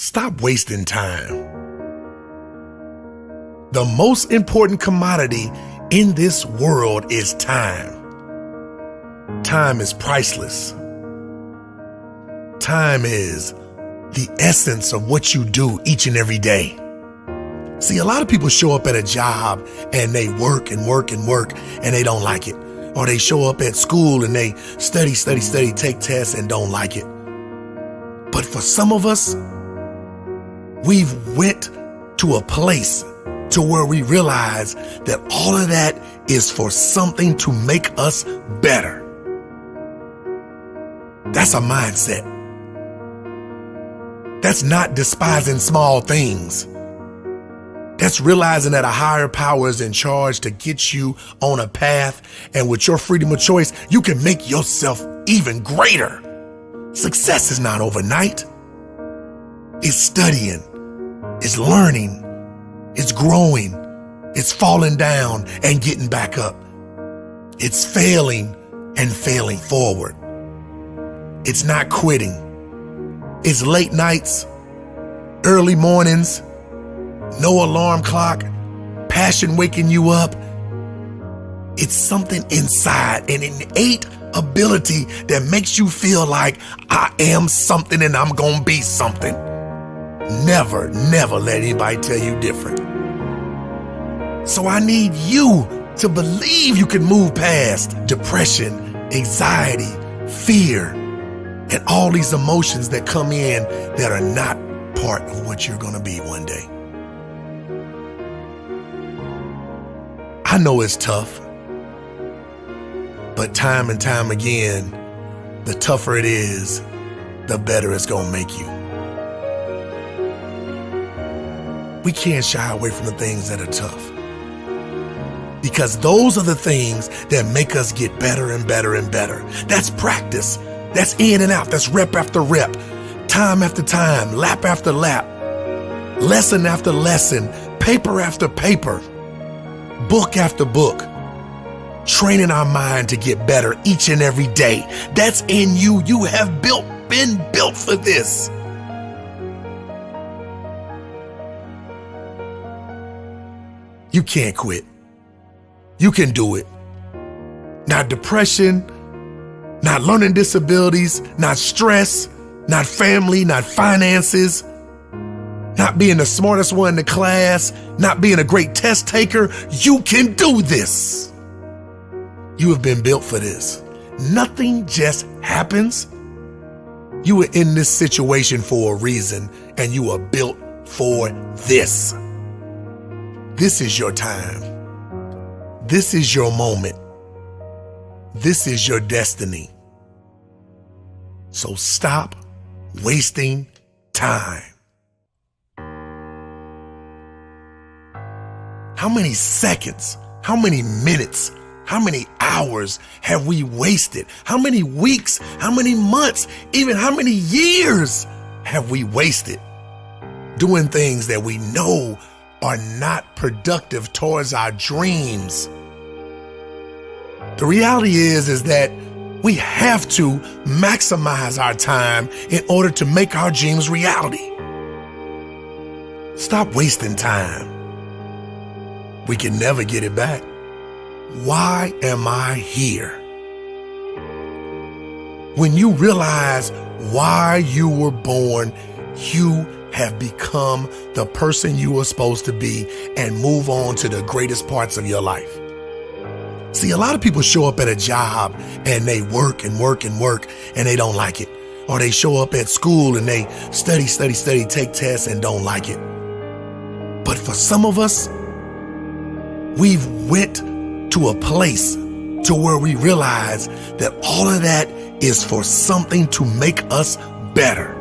Stop wasting time. The most important commodity in this world is time. Time is priceless. Time is the essence of what you do each and every day. See, a lot of people show up at a job and they work and work and work and they don't like it. Or they show up at school and they study, take tests and don't like it. But for some of us, we've went to a place to where we realize that all of that is for something to make us better. That's a mindset. That's not despising small things. That's realizing that a higher power is in charge to get you on a path, and with your freedom of choice, you can make yourself even greater. Success is not overnight. It's studying, it's learning, it's growing, it's falling down and getting back up. It's failing and failing forward. It's not quitting. It's late nights, early mornings, no alarm clock, passion waking you up. It's something inside, an innate ability that makes you feel like I am something and I'm gonna be something. Never let anybody tell you different. So I need you to believe you can move past depression, anxiety, fear, and all these emotions that come in that are not part of what you're gonna be one day. I know it's tough, but time and time again, the tougher it is, the better it's gonna make you. We can't shy away from the things that are tough, because those are the things that make us get better and better and better. That's practice. That's in and out. That's rep after rep, time after time, lap after lap, lesson after lesson, paper after paper, book after book, training our mind to get better each and every day. That's in you. You have been built for this. You can't quit. You can do it. Not depression, not learning disabilities, not stress, not family, not finances, not being the smartest one in the class, not being a great test taker. You can do this. You have been built for this. Nothing just happens. You were in this situation for a reason, and you are built for this. This is your time. This is your moment. This is your destiny. So stop wasting time. How many seconds, how many minutes, how many hours have we wasted? How many weeks, how many months, even how many years have we wasted doing things that we know are not productive towards our dreams? The reality is that we have to maximize our time in order to make our dreams reality. Stop wasting time. We can never get it back. Why am I here? When you realize why you were born, you have become the person you were supposed to be and move on to the greatest parts of your life. See, a lot of people show up at a job and they work and work and work and they don't like it. Or they show up at school and they study, take tests and don't like it. But for some of us, we've went to a place to where we realize that all of that is for something to make us better.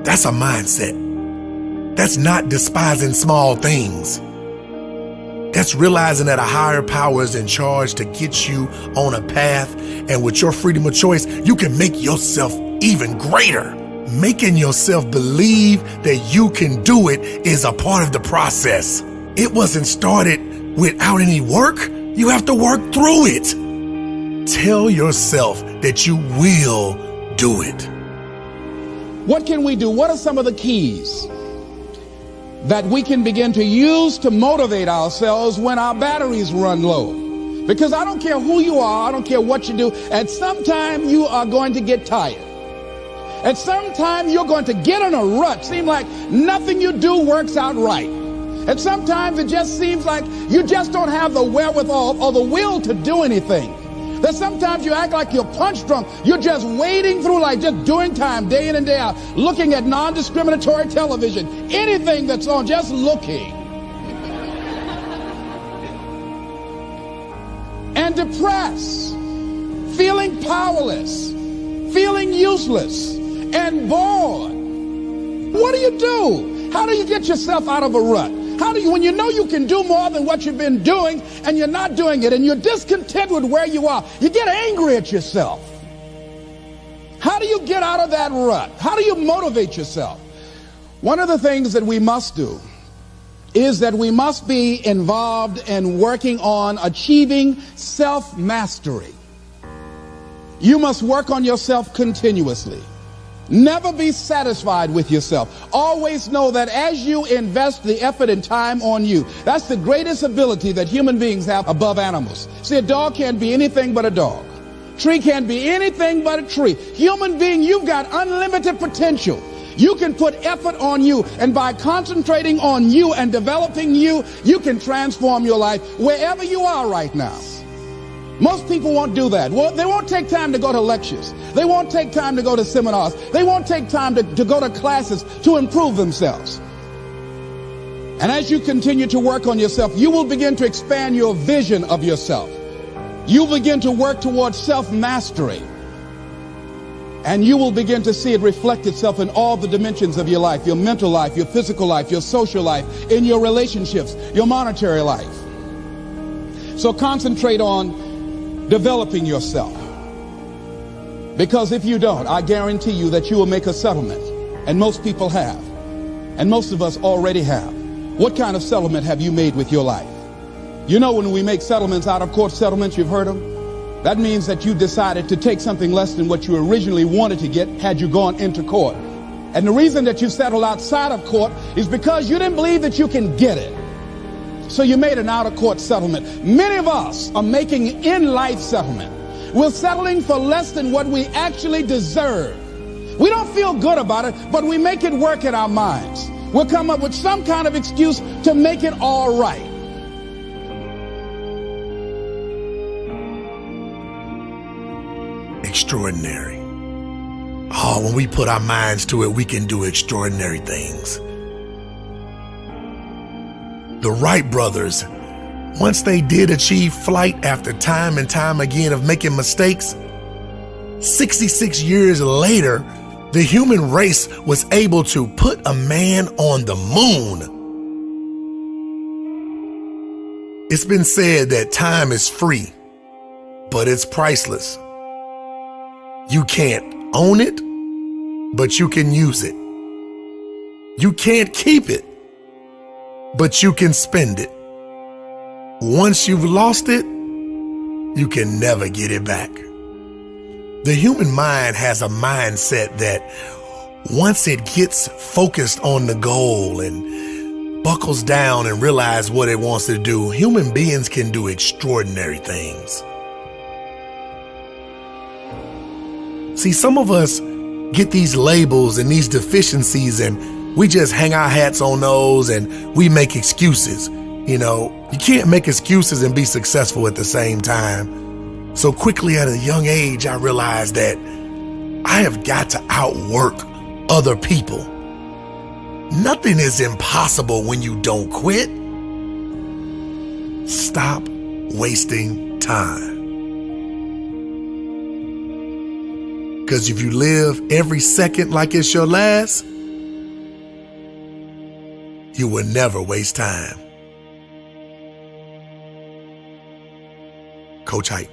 That's a mindset. That's not despising small things. That's realizing that a higher power is in charge to get you on a path, and with your freedom of choice, you can make yourself even greater. Making yourself believe that you can do it is a part of the process. It wasn't started without any work. You have to work through it. Tell yourself that you will do it. What can we do? What are some of the keys that we can begin to use to motivate ourselves when our batteries run low? Because I don't care who you are, I don't care what you do, at some time you are going to get tired. At some time you're going to get in a rut. Seem like nothing you do works out right. And sometimes it just seems like you just don't have the wherewithal or the will to do anything. That sometimes you act like you're punch drunk. You're just wading through life, just doing time day in and day out, looking at non-discriminatory television, anything that's on, just looking. And depressed, feeling powerless, feeling useless, and bored. What do you do? How do you get yourself out of a rut? How do you, when you know you can do more than what you've been doing and you're not doing it and you're discontent with where you are, you get angry at yourself. How do you get out of that rut? How do you motivate yourself? One of the things that we must do is that we must be involved in working on achieving self-mastery. You must work on yourself continuously. Never be satisfied with yourself. Always know that as you invest the effort and time on you, that's the greatest ability that human beings have above animals. See, a dog can't be anything but a dog. Tree can't be anything but a tree. Human being, you've got unlimited potential. You can put effort on you, and by concentrating on you and developing you, you can transform your life wherever you are right now. Most people won't do that. Well, they won't take time to go to lectures. They won't take time to go to seminars. They won't take time to go to classes to improve themselves. And as you continue to work on yourself, you will begin to expand your vision of yourself. You begin to work towards self-mastery. And you will begin to see it reflect itself in all the dimensions of your life, your mental life, your physical life, your social life, in your relationships, your monetary life. So concentrate on developing yourself. Because if you don't, I guarantee you that you will make a settlement. And most people have. And most of us already have. What kind of settlement have you made with your life? You know, when we make settlements, out of court settlements, you've heard them? That means that you decided to take something less than what you originally wanted to get had you gone into court. And the reason that you settled outside of court is because you didn't believe that you can get it. So you made an out-of-court settlement. Many of us are making in-life settlement. We're settling for less than what we actually deserve. We don't feel good about it, but we make it work in our minds. We'll come up with some kind of excuse to make it all right. Extraordinary. Oh, when we put our minds to it, we can do extraordinary things. The Wright brothers, once they did achieve flight after time and time again of making mistakes, 66 years later, the human race was able to put a man on the moon. It's been said that time is free, but it's priceless. You can't own it, but you can use it. You can't keep it, but you can spend it. Once you've lost it, you can never get it back. The human mind has a mindset that once it gets focused on the goal and buckles down and realizes what it wants to do, human beings can do extraordinary things. See, some of us get these labels and these deficiencies and we just hang our hats on those and we make excuses. You know, you can't make excuses and be successful at the same time. So quickly at a young age, I realized that I have got to outwork other people. Nothing is impossible when you don't quit. Stop wasting time. Because if you live every second like it's your last, you will never waste time. Coach Hite.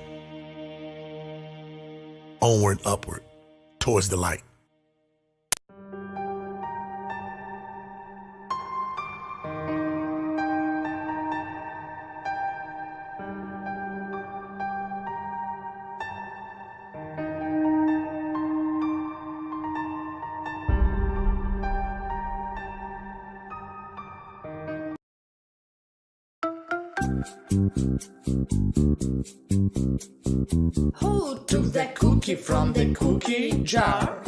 Onward, upward, towards the light. Who took the cookie from the cookie jar?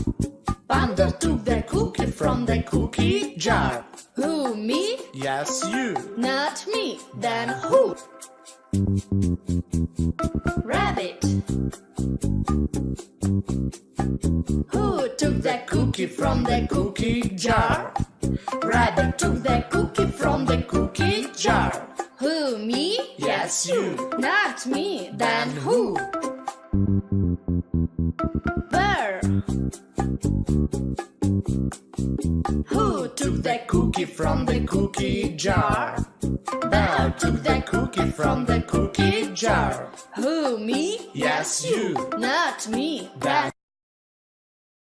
Panda took the cookie from the cookie jar. Who, me? Yes, you. Not me. Then who? Rabbit. Who took the cookie from the cookie jar? Rabbit took the cookie from the cookie jar. Who, me? Yes, you. Not me. Then who? Bear. Who took the cookie from the cookie jar? Bear took the cookie from the cookie jar. Who, me? Yes, you. Not me. Then